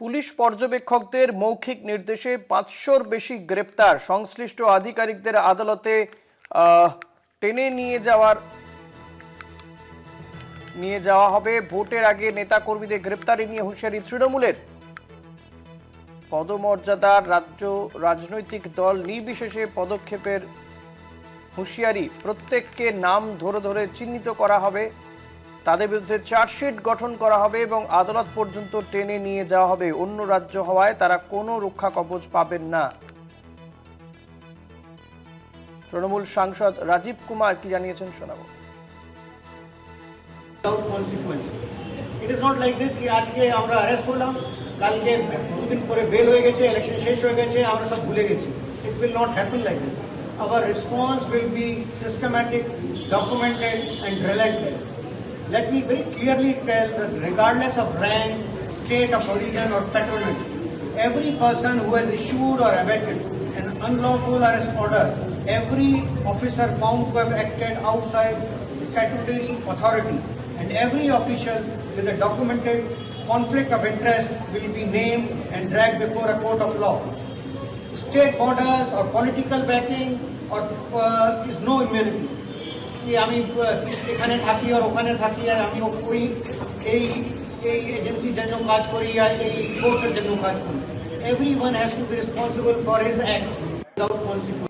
Police পর্যবেক্ষকদের মৌখিক নির্দেশে ৫০০-র বেশি গ্রেপ্তার, সংশ্লিষ্ট আধিকারিকদের আদালতে টেনে নিয়ে যাওয়া হবে। ভোটের আগে নেতাকর্মীদের গ্রেপ্তারি নিয়ে হুঁশিয়ারি তৃণমূলের। পদমর্যাদার রাজ্য রাজনৈতিক দল নির্বিশেষে পদক্ষেপের হুঁশিয়ারি। প্রত্যেককে নাম ধরে ধরে চিহ্নিত করা হবে, তাদের বিরুদ্ধে চার্জশিট গঠন করা হবে এবং আদালত পর্যন্ত টেনে নিয়ে যাওয়া হবে। অন্য রাজ্য হওয়ায় তারা কোনো রক্ষা কবচ পাবেন না। তৃণমূল সাংসদ রাজীব কুমার কি জানিয়েছেন শোনাবো। It is not like this कि आज के আমরা अरेस्ट হলাম, কালকে দুদিন পরে বেল হয়ে গেছে, ইলেকশন শেষ হয়ে গেছে, আমরা সব ভুলে গেছি। It will not happen like this. Our response will be systematic, documented and relentless. Let me very clearly tell that regardless of rank, state of origin or patronage, every person who has issued or abetted an unlawful arrest order, every officer found to have acted outside statutory authority, and every official with a documented conflict of interest will be named and dragged before a court of law. State borders or political backing or is no immunity. कि আমি এখানে থাকি আর ওখানে থাকি আর আমি ওই এই এজেন্সির জন্য কাজ করি আর এই ফোর্সের জন্য কাজ করি। Everyone has to be responsible for his acts without consequence.